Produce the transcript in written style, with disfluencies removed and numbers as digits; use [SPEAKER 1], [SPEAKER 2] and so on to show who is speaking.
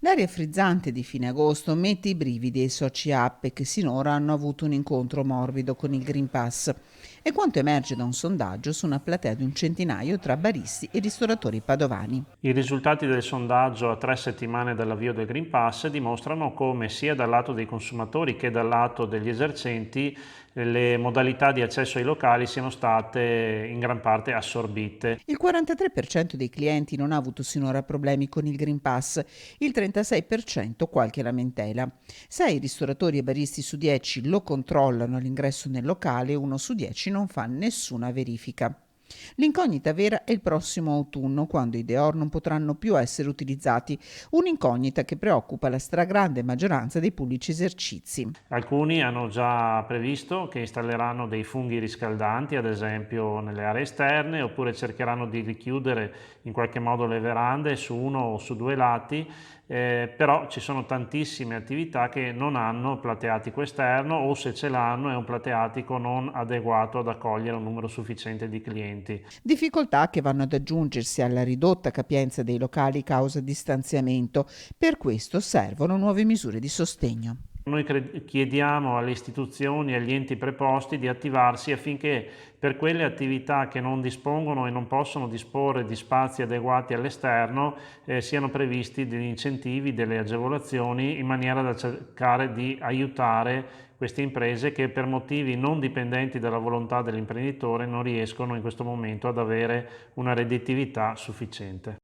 [SPEAKER 1] L'aria frizzante di fine agosto mette i brividi ai soci app che sinora hanno avuto un incontro morbido con il Green Pass. È quanto emerge da un sondaggio su una platea di un centinaio tra baristi e ristoratori padovani.
[SPEAKER 2] I risultati del sondaggio a 3 settimane dall'avvio del Green Pass dimostrano come sia dal lato dei consumatori che dal lato degli esercenti le modalità di accesso ai locali siano state in gran parte assorbite.
[SPEAKER 1] Il 43% dei clienti non ha avuto sinora problemi con il Green Pass, il 36% qualche lamentela. 6 ristoratori e baristi su 10 lo controllano all'ingresso nel locale, 1 su 10 non fa nessuna verifica. L'incognita vera è il prossimo autunno, quando i Deor non potranno più essere utilizzati, un'incognita che preoccupa la stragrande maggioranza dei pubblici esercizi.
[SPEAKER 2] Alcuni hanno già previsto che installeranno dei funghi riscaldanti, ad esempio nelle aree esterne, oppure cercheranno di richiudere in qualche modo le verande su uno o su due lati, però ci sono tantissime attività che non hanno plateatico esterno o se ce l'hanno è un plateatico non adeguato ad accogliere un numero sufficiente di clienti.
[SPEAKER 1] Difficoltà che vanno ad aggiungersi alla ridotta capienza dei locali causa distanziamento. Per questo servono nuove misure di sostegno.
[SPEAKER 2] Noi chiediamo alle istituzioni e agli enti preposti di attivarsi affinché per quelle attività che non dispongono e non possono disporre di spazi adeguati all'esterno siano previsti degli incentivi, delle agevolazioni in maniera da cercare di aiutare queste imprese che per motivi non dipendenti dalla volontà dell'imprenditore non riescono in questo momento ad avere una redditività sufficiente.